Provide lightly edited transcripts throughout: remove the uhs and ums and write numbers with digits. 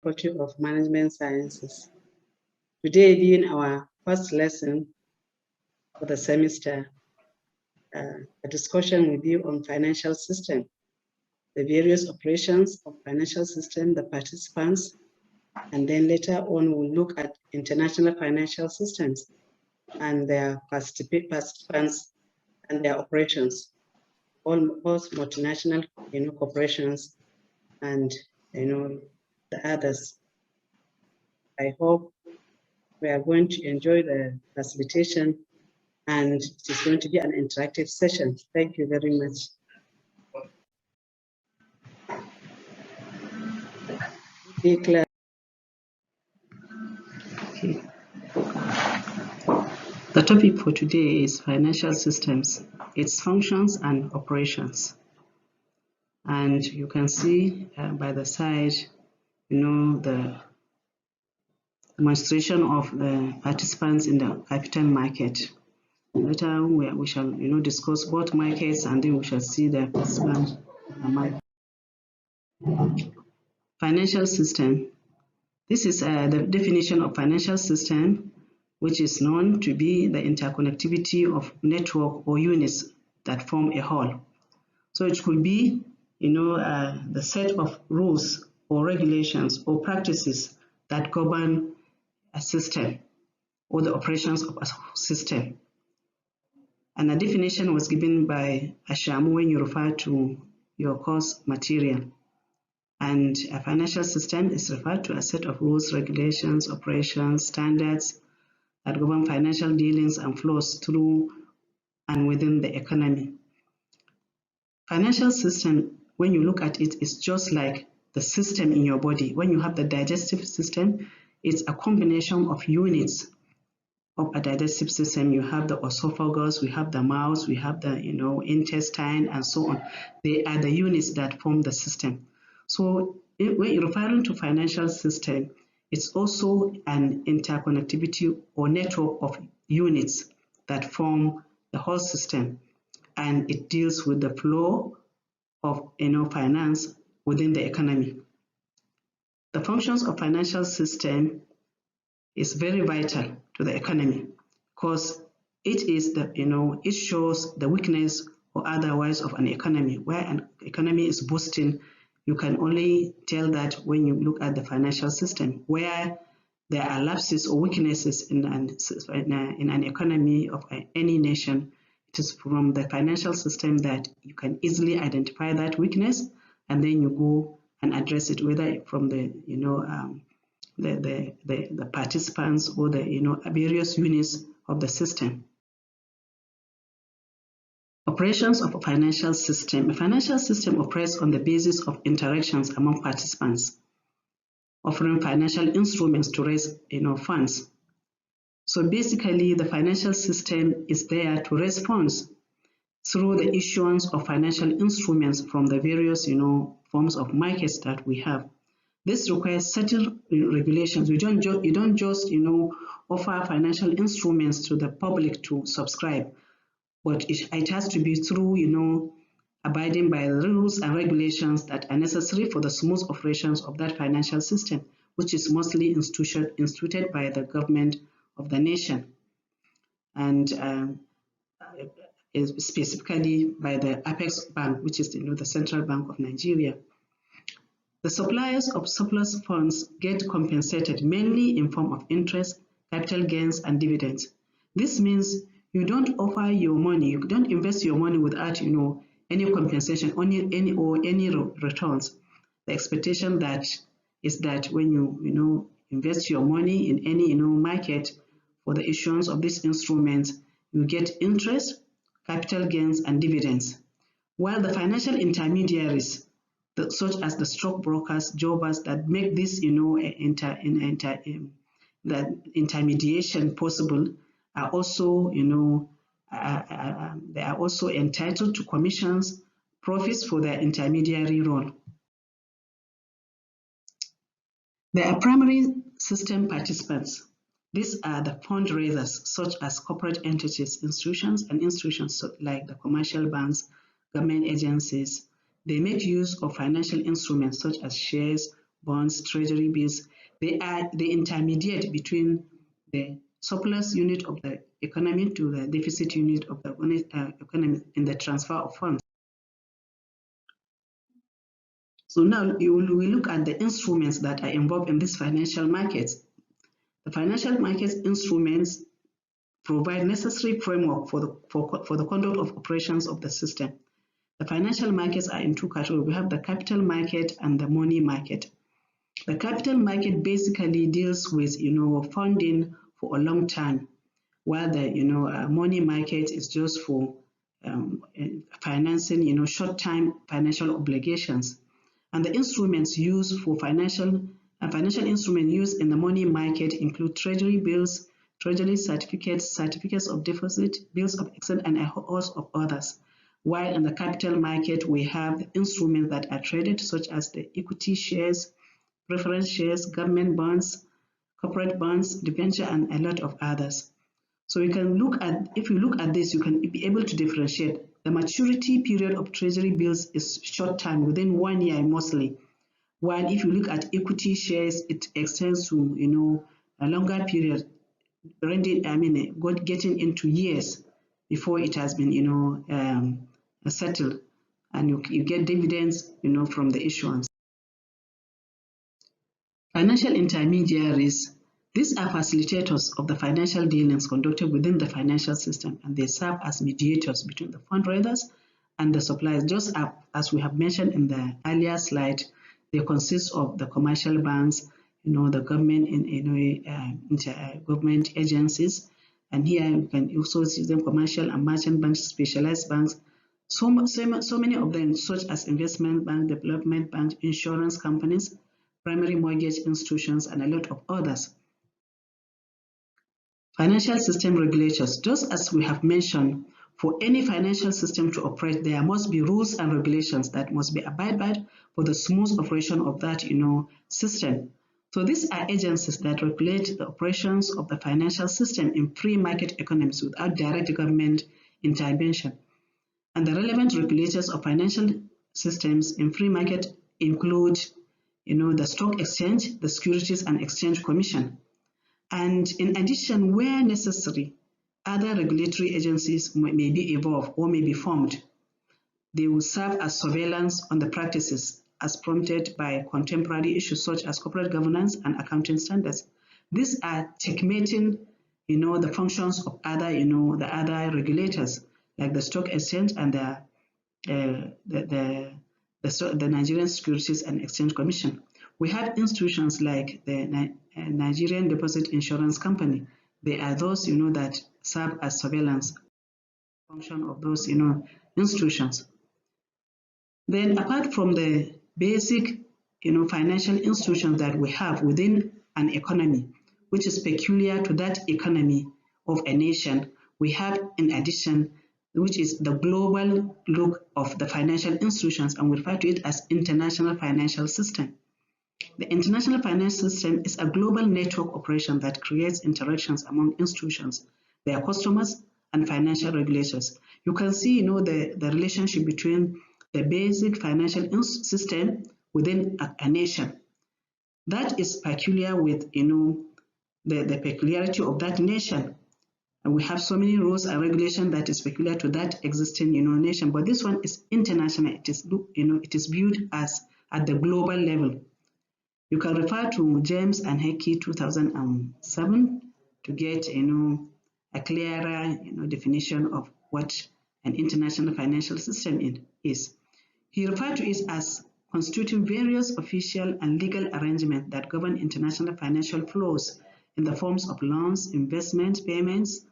Faculty of Management Sciences. Today, being our first lesson for the semester, a discussion with you on financial system, the various operations of financial system, the participants, and then later on we'll look at international financial systems and their participants and their operations, both multinational, corporations and the others. I hope we are going to enjoy the facilitation, and it is going to be an interactive session. Thank you very much. Okay. The topic for today is financial systems, its functions and operations. And you can see by the side, the demonstration of the participants in the capital market. Later we shall discuss both markets, and then we shall see the participants in the market. Financial system. This is the definition of financial system, which is known to be the interconnectivity of network or units that form a whole. So it could be the set of rules or regulations or practices that govern a system or the operations of a system. And the definition was given by Ashamu when you refer to your course material. And a financial system is referred to a set of rules, regulations, operations, standards that govern financial dealings and flows through and within the economy. Financial system, when you look at it, is just like the system in your body. When you have the digestive system, it's a combination of units of a digestive system. You have the esophagus, we have the mouth, we have the intestine, and so on. They are the units that form the system. So when you're referring to financial system, it's also an interconnectivity or network of units that form the whole system, and it deals with the flow of finance within the economy. The functions of financial system is very vital to the economy because it is it shows the weakness or otherwise of an economy. Where an economy is boosting, you can only tell that when you look at the financial system. Where there are lapses or weaknesses in an economy of any nation, it is from the financial system that you can easily identify that weakness, and then you go and address it, whether from the the participants or the various units of the system. Operations of a financial system. A financial system operates on the basis of interactions among participants, offering financial instruments to raise funds. So basically, the financial system is there to raise funds through the issuance of financial instruments from the various forms of markets that we have. This requires certain regulations. You don't just offer financial instruments to the public to subscribe, but it has to be through abiding by the rules and regulations that are necessary for the smooth operations of that financial system, which is mostly instituted by the government of the nation, and specifically by the Apex Bank, which is the Central Bank of Nigeria. The suppliers of surplus funds get compensated mainly in form of interest, capital gains, and dividends. This means you don't offer your money, you don't invest your money without any compensation, any returns. The expectation that is that when you invest your money in any market for the issuance of these instruments, you get interest, capital gains, and dividends. While the financial intermediaries, such as the stockbrokers, jobbers that make this that intermediation possible, are also they are also entitled to commissions, profits for their intermediary role. There are primary system participants. These are the fundraisers, such as corporate entities, institutions like the commercial banks, government agencies. They make use of financial instruments such as shares bonds, treasury bills. They are the intermediate between the surplus unit of the economy to the deficit unit of the economy in the transfer of funds. So now we look at the instruments that are involved in these financial markets. The financial markets instruments provide necessary framework for the conduct of operations of the system. The financial markets are in two categories. We have the capital market and the money market. The capital market basically deals with funding for a long time, while the money market is just for financing short-term financial obligations. And the instruments used for financial instruments used in the money market include treasury bills, treasury certificates, certificates of deposit, bills of exchange, and a host of others. While in the capital market, we have instruments that are traded, such as the equity shares, preference shares, government bonds, corporate bonds, debenture, and a lot of others. So you can look at, if you look at this, you can be able to differentiate. The maturity period of treasury bills is short term, within 1 year mostly. While if you look at equity shares, it extends to a longer period, getting into years before it has been settled, and you get dividends from the issuance. Financial intermediaries. These are facilitators of the financial dealings conducted within the financial system, and they serve as mediators between the fundraisers and the suppliers. Just as we have mentioned in the earlier slide, they consist of the commercial banks, the government government agencies, and here you can also see them commercial and merchant banks, specialized banks. So many of them, such as investment bank, development bank, insurance companies, primary mortgage institutions, and a lot of others. Financial system regulators. Just as we have mentioned, for any financial system to operate, there must be rules and regulations that must be abided by for the smooth operation of that system. So these are agencies that regulate the operations of the financial system in free market economies without direct government intervention. And the relevant regulators of financial systems in free market include the Stock Exchange, the Securities and Exchange Commission. And in addition, where necessary, other regulatory agencies may be evolved or may be formed. They will serve as surveillance on the practices as prompted by contemporary issues such as corporate governance and accounting standards. These are checkmating, the functions of other, the other regulators like the Stock Exchange and the Nigerian Securities and Exchange Commission. We have institutions like the Nigerian Deposit Insurance Company. They are those, that serve as surveillance function of those, institutions. Then, apart from the basic, financial institutions that we have within an economy, which is peculiar to that economy of a nation, we have, in addition, which is the global look of the financial institutions, and we refer to it as international financial system. The international financial system is a global network operation that creates interactions among institutions, their customers, and financial regulators. You can see, the relationship between the basic financial system within a nation. That is peculiar with, the peculiarity of that nation. And we have so many rules and regulations that is peculiar to that existing, nation. But this one is international. It is, it is viewed as at the global level. You can refer to James and Hickey 2007 to get a clearer definition of what an international financial system is. He referred to it as constituting various official and legal arrangements that govern international financial flows in the forms of loans, investment, payments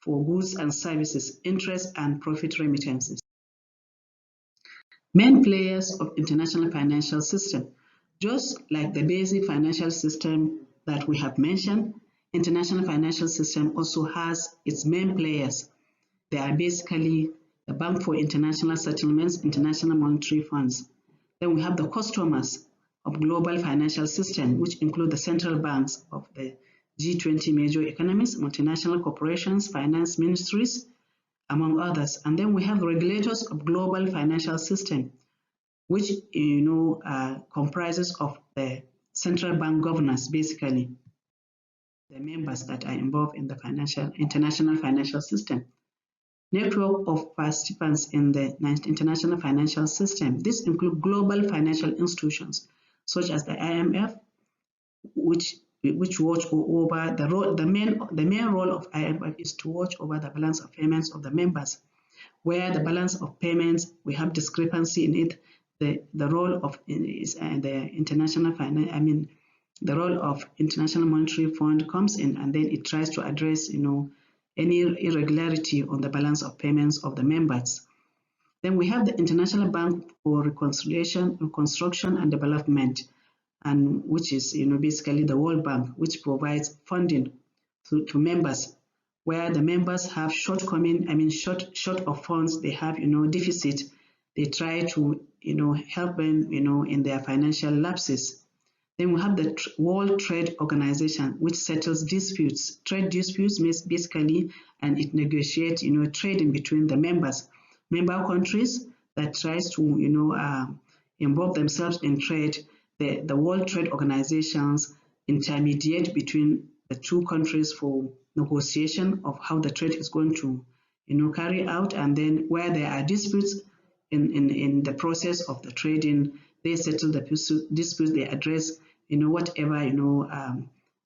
for goods and services, interest and profit remittances. Main players of international financial system. Just like the basic financial system that we have mentioned, international financial system also has its main players. They are basically the Bank for International Settlements, International Monetary Funds. Then we have the customers of global financial system, which include the central banks of the G20 major economies, multinational corporations, finance ministries, among others. And then we have regulators of global financial system, which comprises of the central bank governors, basically the members that are involved in the international financial system. Network of participants in the international financial system. This includes global financial institutions such as the IMF, which watch over the main role of IMF is to watch over the balance of payments of the members. Where the balance of payments we have discrepancy in it, the role of the international finance, the role of International Monetary Fund comes in, and then it tries to address, any irregularity on the balance of payments of the members. Then we have the International Bank for Reconstruction and Development, and which is, basically the World Bank, which provides funding to members where the members have short of funds, they have, deficit. They try to, help them, in their financial lapses. Then we have the World Trade Organization, which settles disputes, trade disputes basically, and it negotiates, trading between the member countries that tries to, involve themselves in trade. The World Trade Organizations intermediate between the two countries for negotiation of how the trade is going to, carry out, and then where there are disputes in the process of the trading, they settle the disputes, they address, whatever,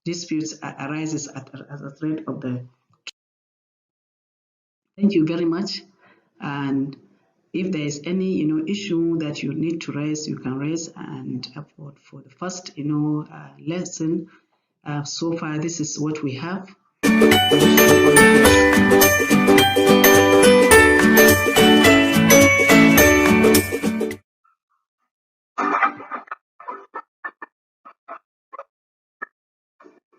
disputes arises as a threat of the. Thank you very much. And if there is any, issue that you need to raise, you can raise. And for the first, lesson, so far, this is what we have.